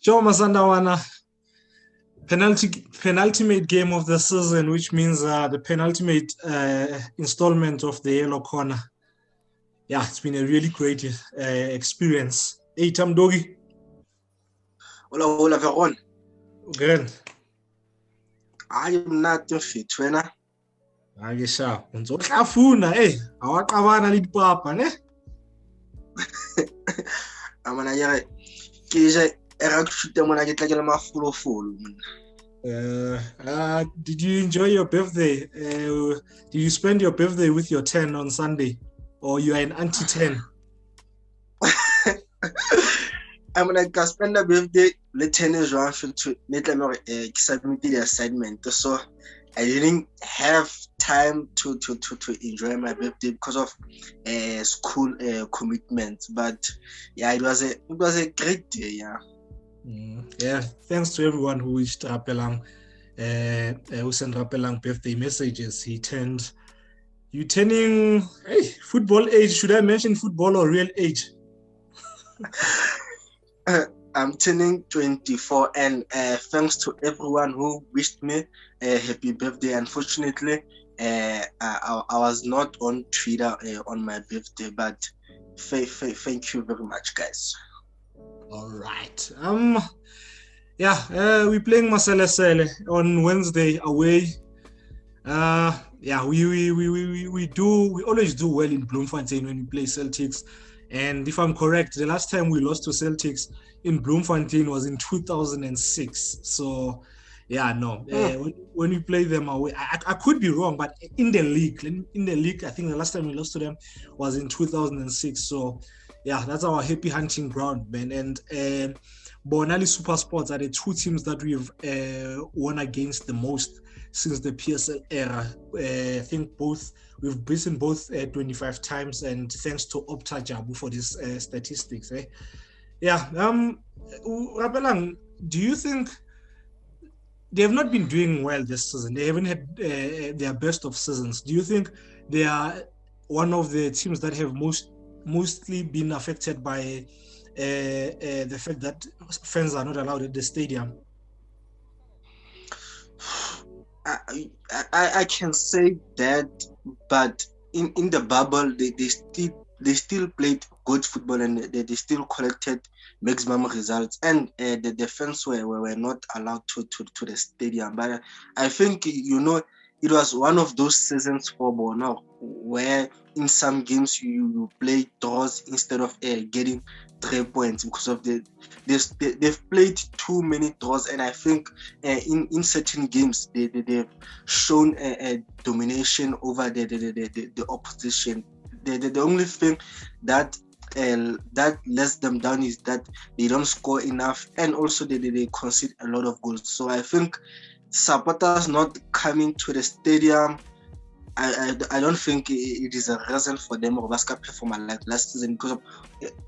Joe Masandawana, penultimate game of the season, which means the penultimate installment of the Yellow Corner. Yeah, it's been a really great experience. Hey, Tam Dogi. Hola, Veron. Good. I'm not fit, wena. Ake sha, unzohlafuna awaqabana litipapa ne? Amana yare ke je era go shoot mona ke tla ke le mafulofolo. Did you enjoy your birthday? Did you spend your birthday with your 10 on Sunday? Or you are an anti-10? I'm gonna spend a birthday le 10 is one to submit the assignment. So I didn't have time to enjoy my birthday because of school commitments. But yeah, it was a great day. Yeah. Yeah, thanks to everyone who wished Rapelang, who sent Rapelang birthday messages. You turning football age. Should I mention football or real age? I'm turning 24, and thanks to everyone who wished me a happy birthday. Unfortunately, I was not on Twitter on my birthday, but thank you very much, guys. All right. We're playing Maselesele on Wednesday away. We always do well in Bloemfontein when we play Celtics. And if I'm correct, the last time we lost to Celtics in Bloemfontein was in 2006. So, when we play them away, I could be wrong, but in the league, I think the last time we lost to them was in 2006. So, yeah, that's our happy hunting ground, man. And Bonali Super Sports are the two teams that we've won against the most since the PSL era. I think we've beaten both 25 times, and thanks to Opta Jabu for these statistics. Rapelang, do you think they have not been doing well this season? They haven't had their best of seasons. Do you think they are one of the teams that have mostly been affected by the fact that fans are not allowed at the stadium? I can say that, but in the bubble they still played good football, and they still collected maximum results, and the fans were not allowed to the stadium. But I think it was one of those seasons for Bono where in some games you play draws instead of getting 3 points because of they've played too many draws, and I think in certain games they've shown a domination over the opposition. The only thing that lets them down is that they don't score enough, and also they concede a lot of goals. So I think supporters not coming to the stadium, I don't think it is a reason for them or Vasca perform like last season, because of,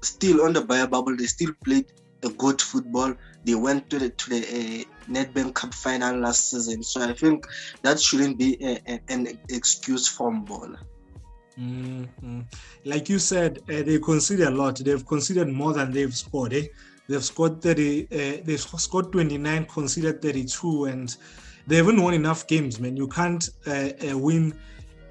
still on the Bayer bubble they still played a good football. They went to the Nedbank Cup final last season, so I think that shouldn't be an excuse for ball. Like you said, they conceded a lot. They've conceded more than they've scored. They've scored 30. They've scored 29, conceded 32, and they haven't won enough games, man. You can't win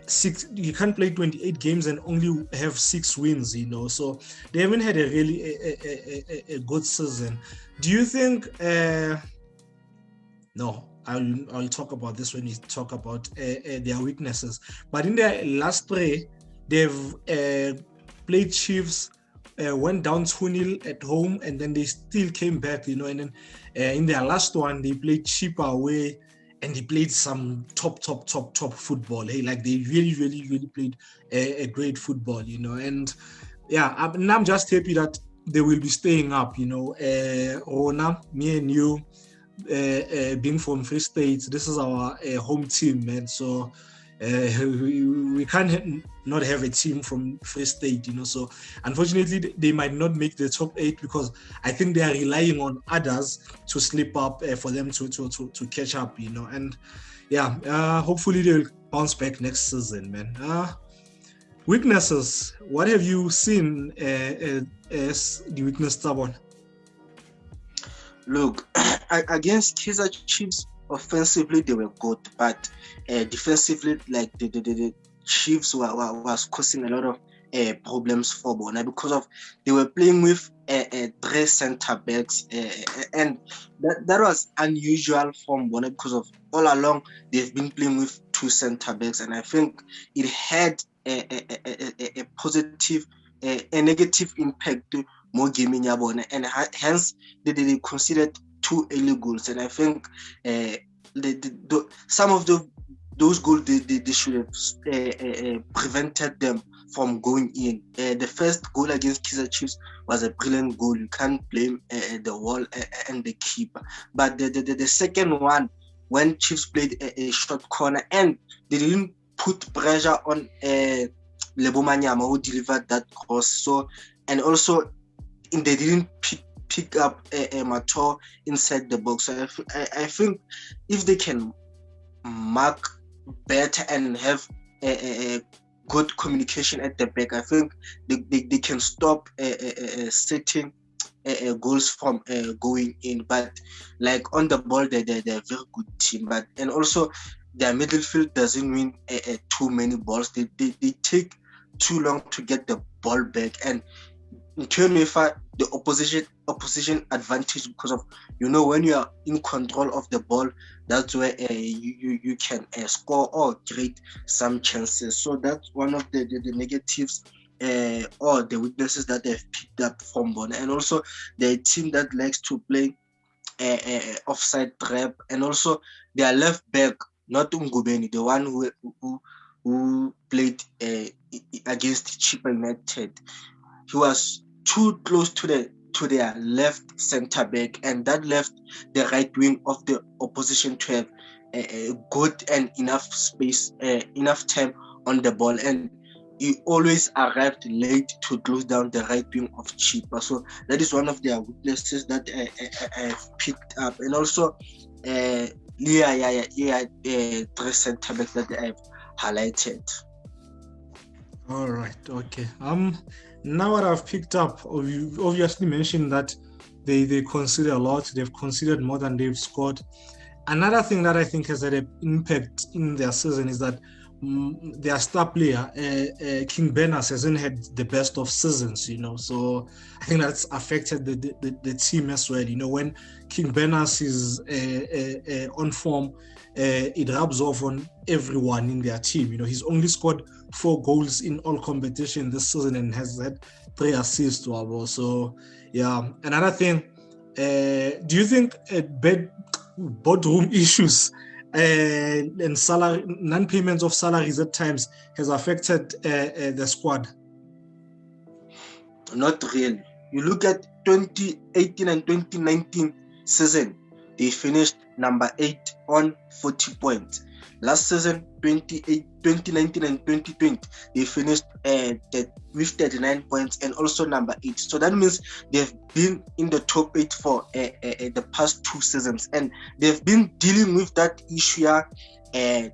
6. You can't play 28 games and only have 6 wins. So they haven't had a really a good season. Do you think? No. I'll talk about this when we talk about their weaknesses. But in their last 3, they've played Chiefs, went down 2-0 at home, and then they still came back, and then in their last one, they played Chippa away, and they played some top football. Like they really, really, really played a great football, and I'm just happy that they will be staying up, Rona, me and you, being from Free State, this is our home team, man. So we can't not have a team from Free State, So unfortunately, they might not make the top 8 because I think they are relying on others to slip up for them to catch up, And hopefully they'll bounce back next season, man. Weaknesses. What have you seen as the weakness, Tabon? Look, against Kaizer Chiefs, offensively they were good, but defensively, like the Chiefs was causing a lot of problems for Bona because of they were playing with 3 center backs, and that was unusual from Bona because of all along they've been playing with 2 center backs, and I think it had a positive, a negative impact more gaming Yabona, and hence they considered 2 early goals, and I think some of those goals they should have prevented them from going in. The first goal against Kaizer Chiefs was a brilliant goal. You can't blame the wall and the keeper, but the second one, when Chiefs played a short corner and they didn't put pressure on Lebo Manyama who delivered that cross, so and also they didn't pick up a Mator inside the box. So I think if they can mark better and have a good communication at the back, I think they can stop setting goals from going in. But like on the ball, they're a very good team. But and also their midfield doesn't win too many balls. They take too long to get the ball back, and in turn we find the opposition advantage because of, when you are in control of the ball, that's where you can score or create some chances. So that's one of the negatives or the weaknesses that they've picked up from Bona. And also they're a team that likes to play offside trap, and also their left back, not Ngubeni, the one who played against Chippa United, he was too close to their left center back, and that left the right wing of the opposition to have a good and enough space, enough time on the ball, and he always arrived late to close down the right wing of Chippa. So that is one of their weaknesses that I've picked up, and also 3 center backs that I've highlighted. All right, okay. Now what I've picked up, you obviously mentioned that they consider a lot. They've considered more than they've scored. Another thing that I think has had an impact in their season is that their star player, King Berners, hasn't had the best of seasons, So I think that's affected the team as well. When King Berners is on form, it rubs off on everyone in their team. He's only scored 4 goals in all competition this season and has had 3 assists to our. So yeah, another thing, do you think boardroom issues and salary, non-payments of salaries at times has affected the squad? Not really. You look at 2018 and 2019 season, they finished number 8 on 40 points. Last season, 2019 and 2020, they finished with 39 points and also number 8. So that means they've been in the top 8 for the past 2 seasons, and they've been dealing with that issue,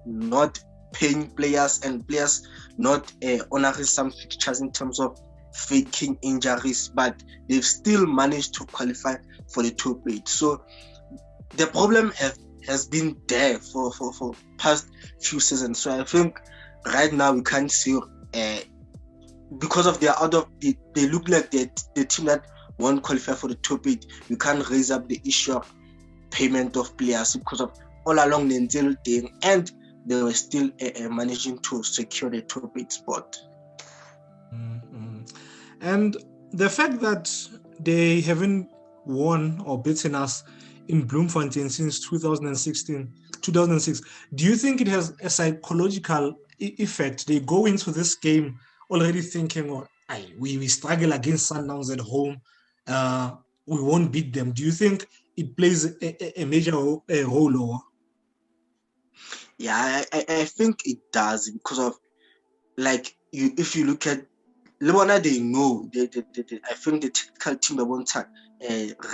not paying players and players not honoring some fixtures in terms of faking injuries, but they've still managed to qualify for the top 8. So the problem has been there for past few seasons. So I think right now we can't see because of they look like the team that won't qualify for the top 8. We can't raise up the issue of payment of players because of all along the entire thing, and they were still managing to secure the top 8 spot. Mm-hmm. And the fact that they haven't won or beaten us in Bloemfontein since 2006, do you think it has a psychological effect? They go into this game already thinking, we struggle against Sundowns at home, we won't beat them. Do you think it plays a major role? Or? Yeah, I think it does, because of, if you look at Lebanon, they know I think the technical team won't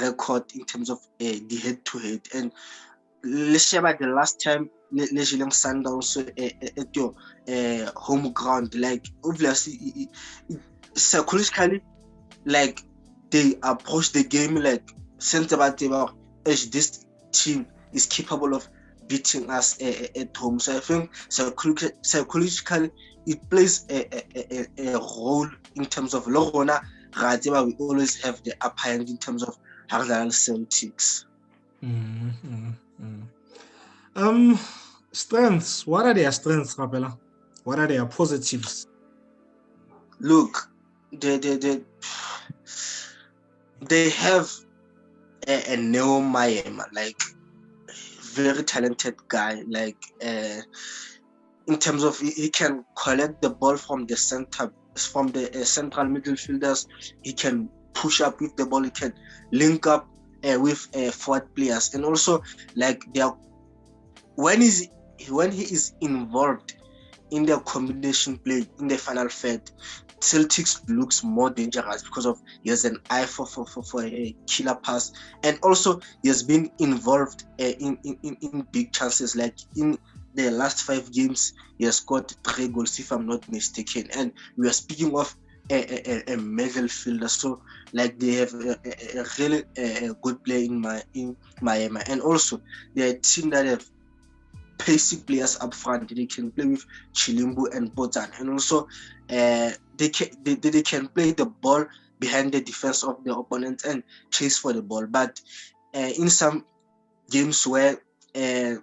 record in terms of the head-to-head, and let's say about the last time Sundowns at your home ground, obviously psychologically, they approach the game since about as this team is capable of beating us at home. So I think psychologically it plays a role in terms of Lorona. We always have the upper hand in terms of Hardal Celtics. Strengths. What are their strengths, Rapela? What are their positives? Look, they have a Neo Mayema, like very talented guy, like in terms of he can collect the ball from the central midfielders. He can push up with the ball. He can link up with forward players, and also like they are when he is involved in the combination play in the final third, Celtics looks more dangerous because of he has an eye for a killer pass, and also he has been involved in big chances. Like in the last 5 games, he has scored 3 goals, if I'm not mistaken. And we are speaking of a middle fielder, so like they have a really good player in Miami, and also they're a team that have pacey players up front. They can play with Chilimbu and Botan, and also they can play the ball behind the defense of the opponent and chase for the ball. But in some games where that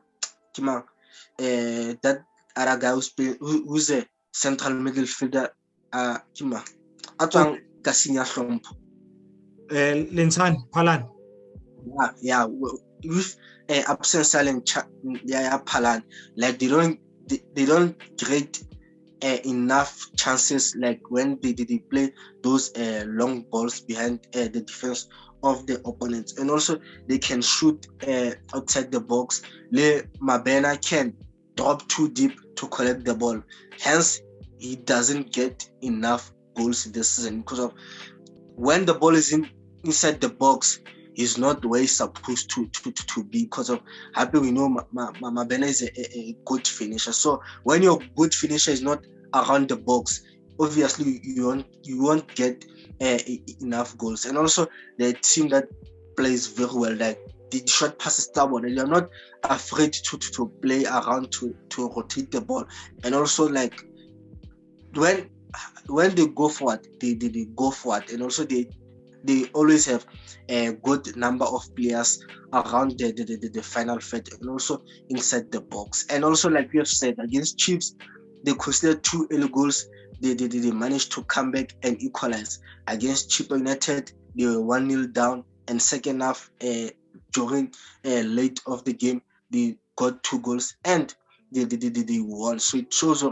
other guy who's a central midfielder, Atwang Kasinya Hlompo. Linsan Palan. Yeah, with absence and Palan, like they don't create enough chances, like when they play those long balls behind the defense of the opponents, and also they can shoot outside the box. Le Mabena can drop too deep to collect the ball, hence he doesn't get enough goals this season because of when the ball is inside the box, he's not where he's supposed to be because of happy we know Mabena is a good finisher. So when your good finisher is not around the box, obviously you won't get enough goals. And also the team that plays very well, like the short passes stubborn, and you're not afraid to play around to rotate the ball. And also like when they go forward, they go forward, and also they always have a good number of players around the final third and also inside the box. And also, like we have said, against Chiefs, they considered 2 early goals. They managed to come back and equalize. Against Chippa United, they were 1-0 down, and second half, during late of the game, they got 2 goals and they won. So it shows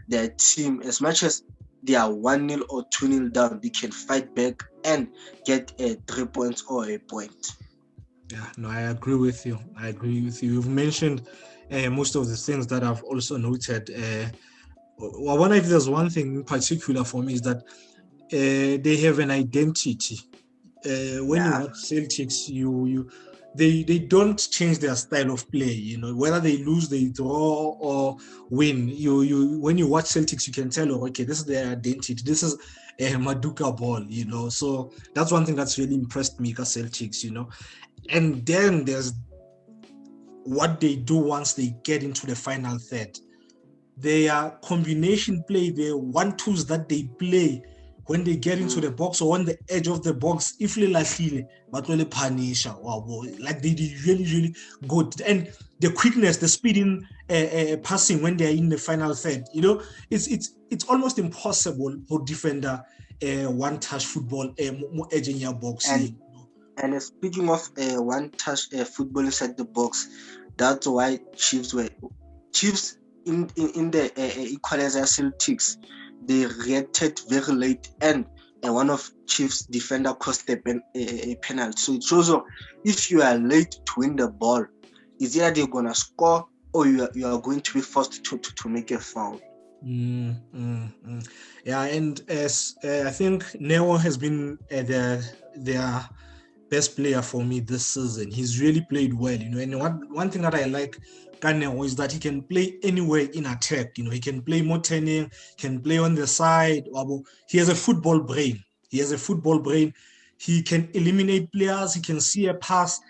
their team, as much as they are 1-0 or 2-0 down, they can fight back and get 3 points or a point. Yeah, no, I agree with you. You've mentioned most of the things that I've also noted. I wonder if there's one thing in particular for me is that they have an identity. When you watch Celtics, they don't change their style of play. You know, whether they lose, they draw or win. You when you watch Celtics, you can tell, okay, this is their identity. This is a Maduka ball. You know, so that's one thing that's really impressed me, Celtics. You know, and then there's what they do once they get into the final third. Their combination play, the 1-2s that they play when they get into the box or on the edge of the box, if they but really punish, like they did really good. And the quickness, the speed in passing when they're in the final third, you know, it's almost impossible for defender one-touch football edge in your box. And speaking of one-touch football inside the box, that's why Chiefs in the equalizer Celtics, they reacted very late, and one of Chiefs defender cost a penalty. So it shows if you are late to win the ball, is either they're gonna score or you are going to be forced to make a foul. Yeah, and as I think Neo has been their best player for me this season. He's really played well, you know. And one thing that I like Neo is that he can play anywhere in attack. You know, he can play more turning, can play on the side. He has a football brain. He can eliminate players. He can see a pass.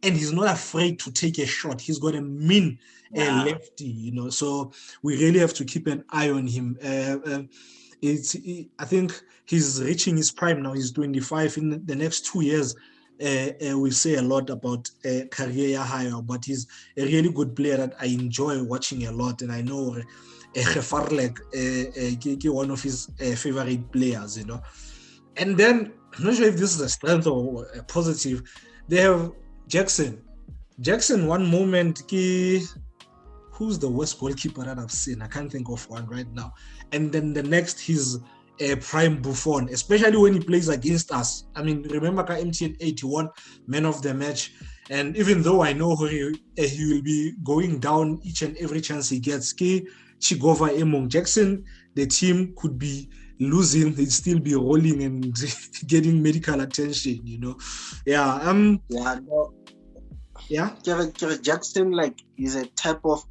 and he's not afraid to take a shot. He's got a mean lefty, so we really have to keep an eye on him. I think he's reaching his prime now. He's 25. In the next 2 years, we say a lot about career higher, but he's a really good player that I enjoy watching a lot, and I know Gevaarlijk, one of his favorite players, And then, I'm not sure if this is a strength or a positive, they have Jackson. Jackson, one moment, who's the worst goalkeeper that I've seen? I can't think of one right now. And then the next, he's prime Buffon, especially when he plays against us. I mean, remember MTN 81, man of the match. And even though I know he will be going down each and every chance he gets, Chigova Emong Jackson, the team could be losing, they'd still be rolling and getting medical attention, Jackson, like, is a type of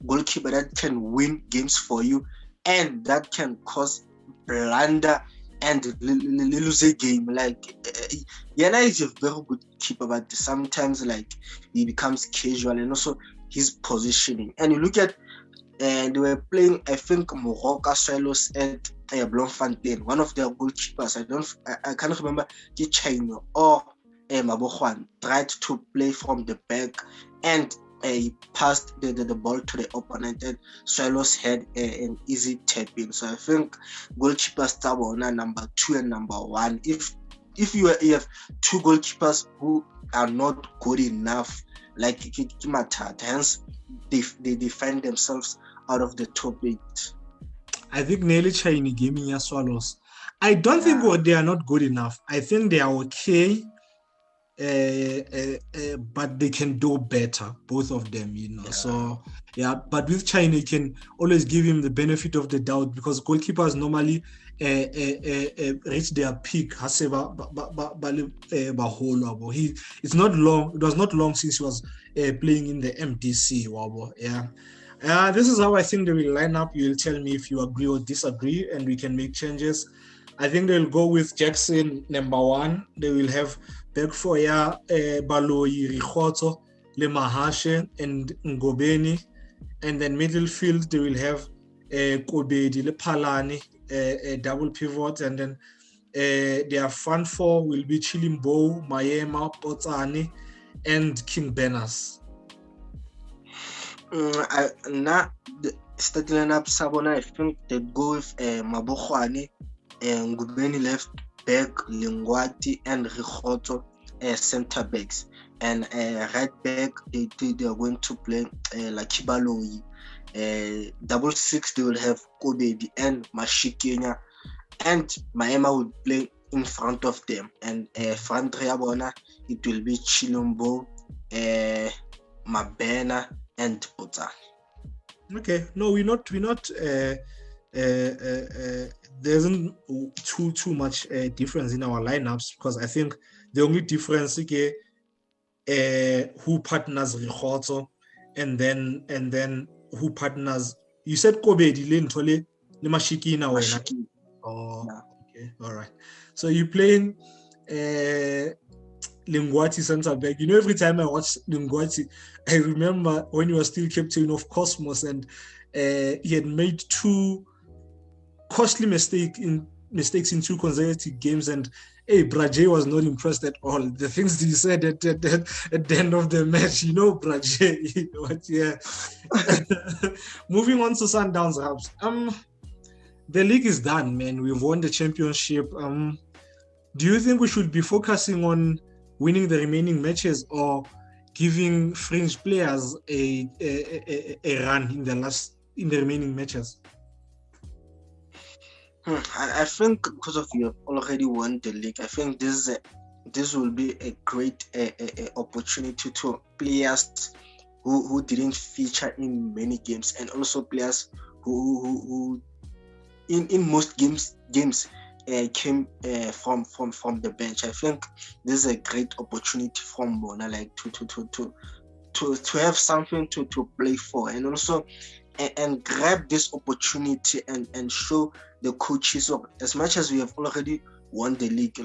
goalkeeper that can win games for you, and that can cause blunder and lose a game. Like, Yana is a very good keeper, but sometimes, like, he becomes casual, and also his positioning. And you look at, they were playing, I think, Moroka Swallows at Bloemfontein. One of their goalkeepers, I can't remember, China or Mabojuan, tried to play from the back, and he passed the ball to the opponent, and Swallows had an easy tap in. So I think goalkeepers Tabona number 2 and number 1. If you have 2 goalkeepers who are not good enough, like Kimatata, hence they defend themselves out of the top 8. I think nearly China gaming as Swallows. I don't think they are not good enough. I think they are okay. But they can do better, both of them, So but with China, you can always give him the benefit of the doubt, because goalkeepers normally reach their peak. It's not long. It was not long since he was playing in the MDC. This is how I think they will line up. You'll tell me if you agree or disagree, and we can make changes. I think they'll go with Jackson number 1. They will have back 4 Baloyi, Rikhotso, Le Mahashe, and Ngobeni. And then midfield, they will have Kobedi, Le Palani, a double pivot. And then their front 4 will be Chilimbo, Mayema, Potsani, and King Benas. Starting lineup, Sabona, I think they'd go with Mabojuane, Ngubeni left back, Lingwati, and Rikhotso center backs. And right back, they are going to play like Baloyi. 6 they will have Kobedi and Mashikenya, and Maema will play in front of them. And front Triabona, it will be Chilumbo, Mabena, and Potsani. Okay, no, we're not. There isn't too much difference in our lineups, because I think the only difference is who partners Rikhotso, and then who partners. You said Kobedi le Mashiki now. Oh, okay, all right. So you're playing Lingwati center back. Every time I watch Lingwati, I remember when he was still captain of Cosmos, and he had made 2 costly mistakes in 2 consecutive games, and Braje was not impressed at all. The things he said at the end of the match, Braje, Moving on to Sundowns, Rabs. The league is done, man. We've won the championship. Do you think we should be focusing on winning the remaining matches, or giving fringe players a run in the remaining matches? I think because of you have already won the league, I think this will be a great opportunity to players who didn't feature in many games, and also players who in most games came from the bench. I think this is a great opportunity from Bona, like to have something to play for, and also and grab this opportunity and show the coaches, as much as we have already won the league,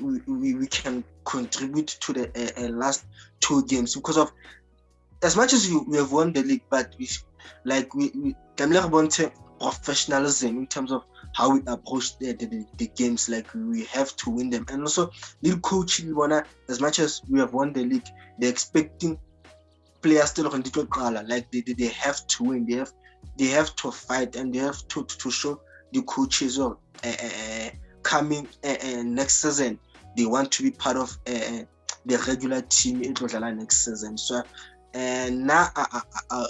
we can contribute to the last 2 games because of as much as we have won the league, but we professionalism in terms of how we approach the games. Like we have to win them, and also league coach as much as we have won the league, they're expecting players still like they have to win, they have to fight, and they have to show the coaches coming next season they want to be part of the regular team next season. So now I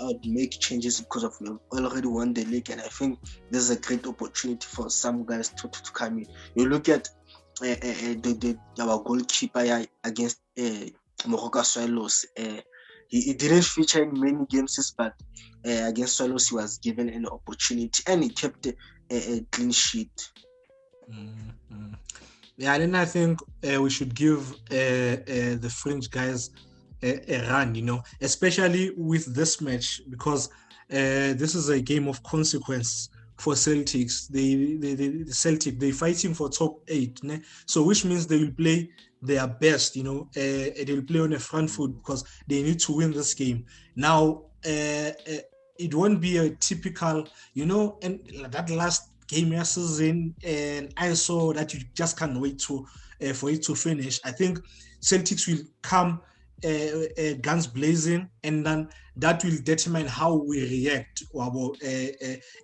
would make changes because of we already won the league, and I think there's a great opportunity for some guys to come in. You look at our goalkeeper against Moroka Swallows. He didn't feature in many games, but against Swallows he was given an opportunity and he kept a clean sheet. Mm-hmm. Yeah, then I think we should give the French guys a run, especially with this match, because this is a game of consequence for Celtics. The Celtic, they're fighting for top 8, so which means they will play their best, they will play on a front foot because they need to win this game. Now, it won't be a typical, and that last game last season, and I saw that you just can't wait for it to finish. I think Celtics will come guns blazing, and then that will determine how we react,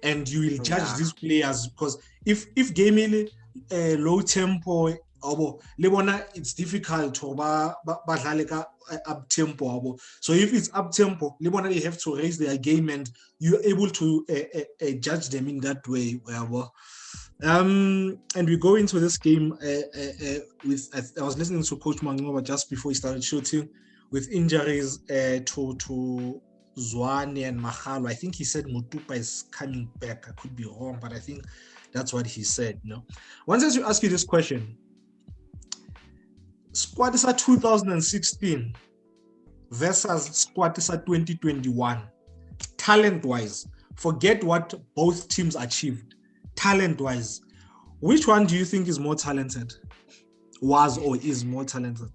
and you will judge these players, because if game low tempo it's difficult to up tempo. So if it's up tempo, they have to raise their game, and you're able to judge them in that way. And we go into this game with I was listening to Coach Mangoba just before he started shooting, with injuries to Zwane and Mahalo. I think he said Mutupa is coming back. I could be wrong, but I think that's what he said. Once I ask you this question, squad is at 2016 versus squad is at 2021. Talent-wise, forget what both teams achieved. Talent-wise, which one do you think is more talented? Was or is more talented?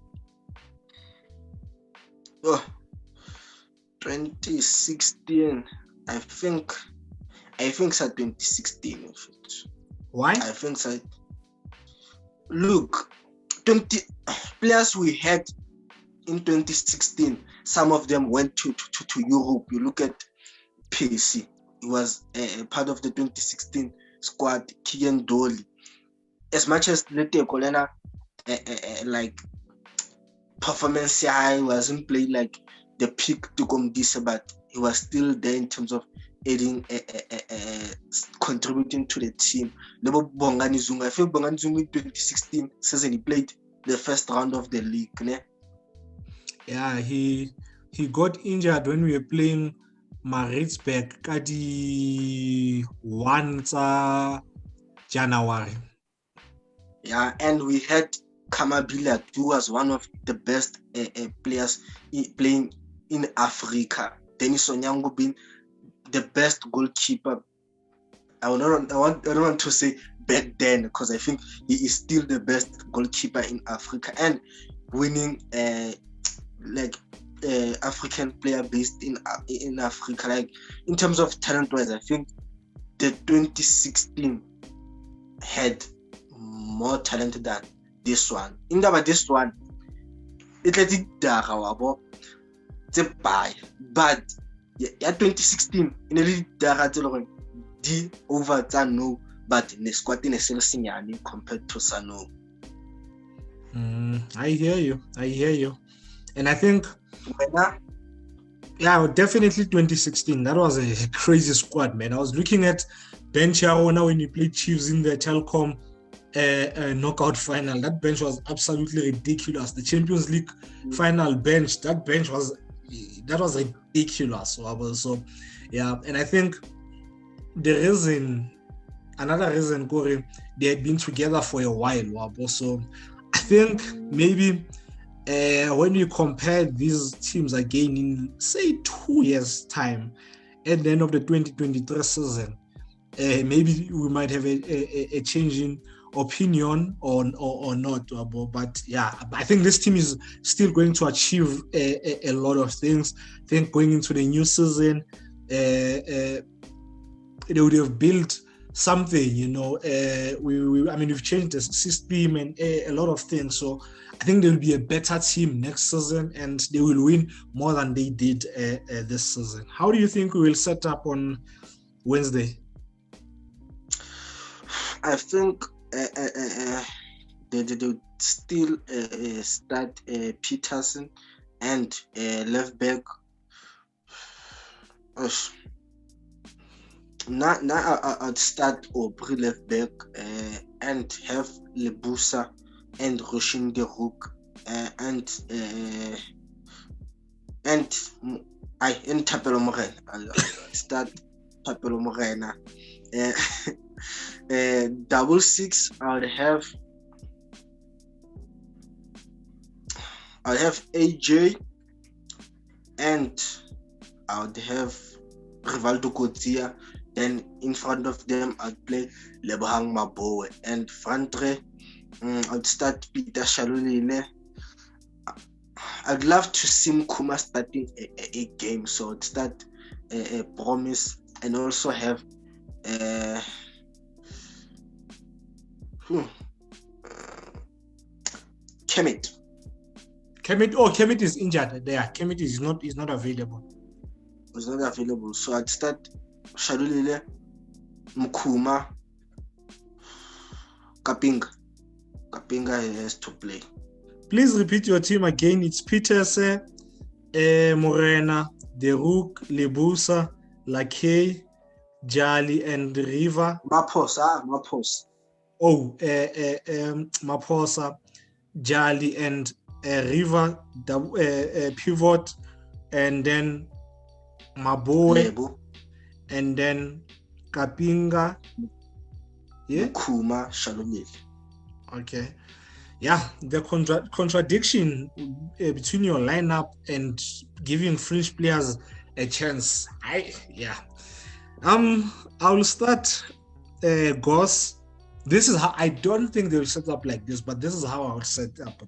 2016. I think it's at 2016. Why? I think so. Look, 20 players we had in 2016. Some of them went to Europe. You look at PC. He was part of the 2016 squad. Kian Dolly. As much as Lete Kolena, like performance, he wasn't playing like the peak to come this, but he was still there in terms of aiding, contributing to the team. I feel Bongani Zunga in 2016 season he played the first round of the league. Yeah, he got injured when we were playing Maritzburg Kadi 1 January. Yeah, and we had Kamabila, who was one of the best players playing in Africa. Dennis Onyango being the best goalkeeper. I don't want to say back then, because I think he is still the best goalkeeper in Africa, and winning African player based in Africa. Like in terms of talent wise, I think the 2016 had more talent than this one. In this one, it's but yeah, 2016 in a little D over Tano, but in the squad in a Celsian compared to Sano. I hear you, and I think definitely 2016. That was a crazy squad, man. I was looking at bench now when you played Chiefs in the Telkom knockout final. That bench was absolutely ridiculous. The Champions League final bench, that was ridiculous. So yeah, and I think another reason, Corey, they had been together for a while. So I think maybe when you compare these teams again in, say, 2 years' time, at the end of the 2023 season, maybe we might have a change in opinion or not, but yeah, I think this team is still going to achieve a lot of things. I think going into the new season, they would have built something, we've changed the system and a lot of things. So I think there will be a better team next season, and they will win more than they did this season. How do you think we will set up on Wednesday? I think they would still start Peterson and left back. Now I'd start Aubry left back and have Lebusa and Roshin de Rook and Thapelo Morena. I'll start Thapelo Morena. 6 I'll have AJ and I would have Rivaldo Cotia. Then in front of them I'd play Lebohang Maboe, and front three I'd start Peter Shalulile. I'd love to see Mkuma starting a game, so I'd start a Promise and also have Kemet. Kemet is injured there. Kemet is not available. It's not available, so I'd start Shalulile, Mkuma, Kapinga. Kapinga has to play. Please repeat your team again. It's Peters, Morena, De Rook, Lebusa, Lakay, Jali, and Riva. Maposa. Maposa, Jali, and Riva, pivot, and then Maboe, and then Kapinga, Mkuma, Shalulile. Okay. Yeah, the contradiction between your lineup and giving French players a chance. I'll start Goss. This is how I don't think they'll set up like this, but this is how I'll set up.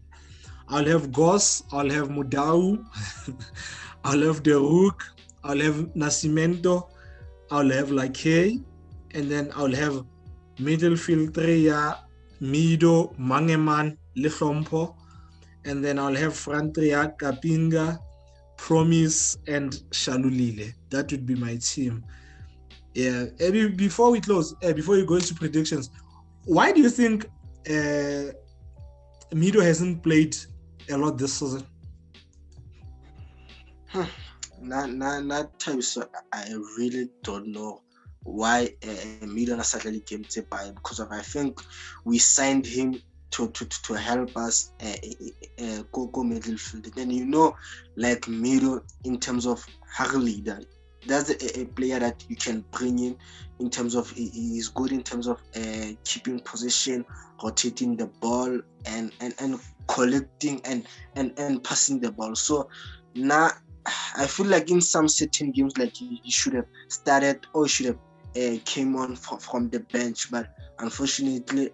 I'll have Goss, I'll have Mudau, I'll have De Rook, I'll have Nascimento, I'll have Lakay, and then I'll have midfield three, Mido, Mangeman, Lehompo, and then I'll have front three, Kapinga, Promise, and Shalulile. That would be my team. Yeah. Before we close, before you go into predictions, why do you think Mido hasn't played a lot this season? Not time, so I really don't know why Mido Nasatali came to buy, because I think we signed him to help us go midfield. And like Mido, in terms of her leader, that's a player that you can bring in terms of he is good in terms of keeping position, rotating the ball, and collecting and passing the ball. So now I feel like in some certain games, like he should have started or should have came on from the bench, but unfortunately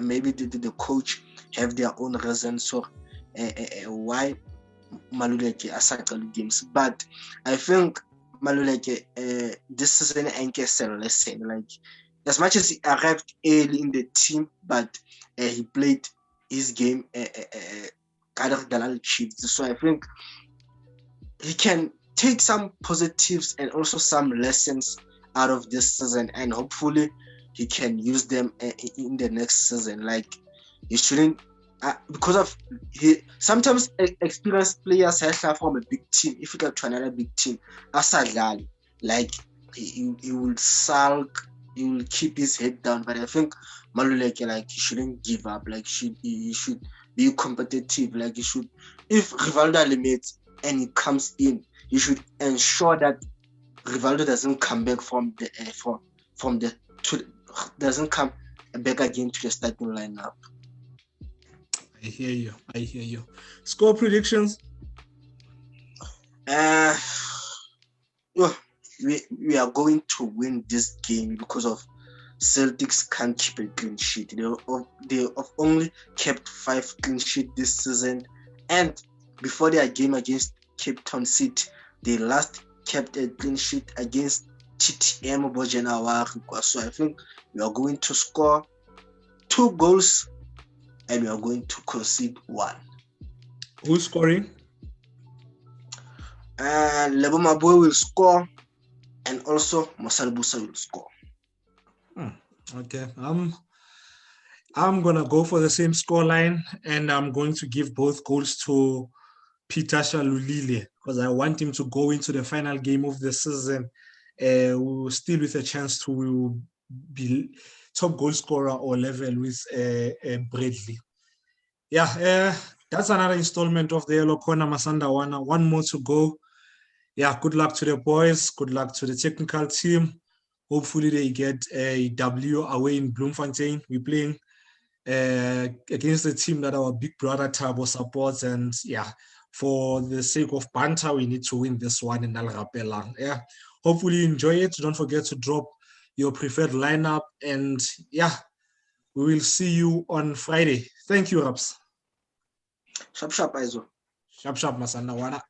maybe the coach have their own reasons so why Maluleke asakal games. But I think Maluleke this is an anchor cell lesson, like as much as he arrived early in the team, but he played his game Dalal Chiefs. So I think he can take some positives and also some lessons out of this season, and hopefully he can use them in the next season. Like he shouldn't because of sometimes experienced players have from a big team. If you go to another big team, Asadlal, like he will sulk, he will keep his head down. But I think Maluleke, like he shouldn't give up. Like he should be competitive. Like he should, if Rivaldo limits and he comes in, you should ensure that Rivaldo doesn't come back doesn't come back again to the starting lineup. I hear you. Score predictions? We are going to win this game because of Celtics can't keep a clean sheet. They have only kept 5 clean sheets this season, and before their game against Cape Town City, they last kept a clean sheet against TTM Bojanawari. So I think we are going to score 2 goals and we are going to concede 1. Who's scoring? Lebo Mabwe will score, and also Mosalbusa will score. Okay. I'm gonna go for the same scoreline, and I'm going to give both goals to Peter Shalulile because I want him to go into the final game of the season still with a chance to be top goal scorer or level with Bradley. Yeah, that's another installment of the Yellow Corner Masandawana. One more to go. Yeah, good luck to the boys. Good luck to the technical team. Hopefully they get a W away in Bloemfontein. We're playing against the team that our big brother Thabo supports, and yeah, for the sake of banter, we need to win this one in Rapelang. Yeah, hopefully you enjoy it. Don't forget to drop your preferred lineup, and yeah, we will see you on Friday. Thank you, Raps. Sharp, Aizo. Sharp, Masana Wana.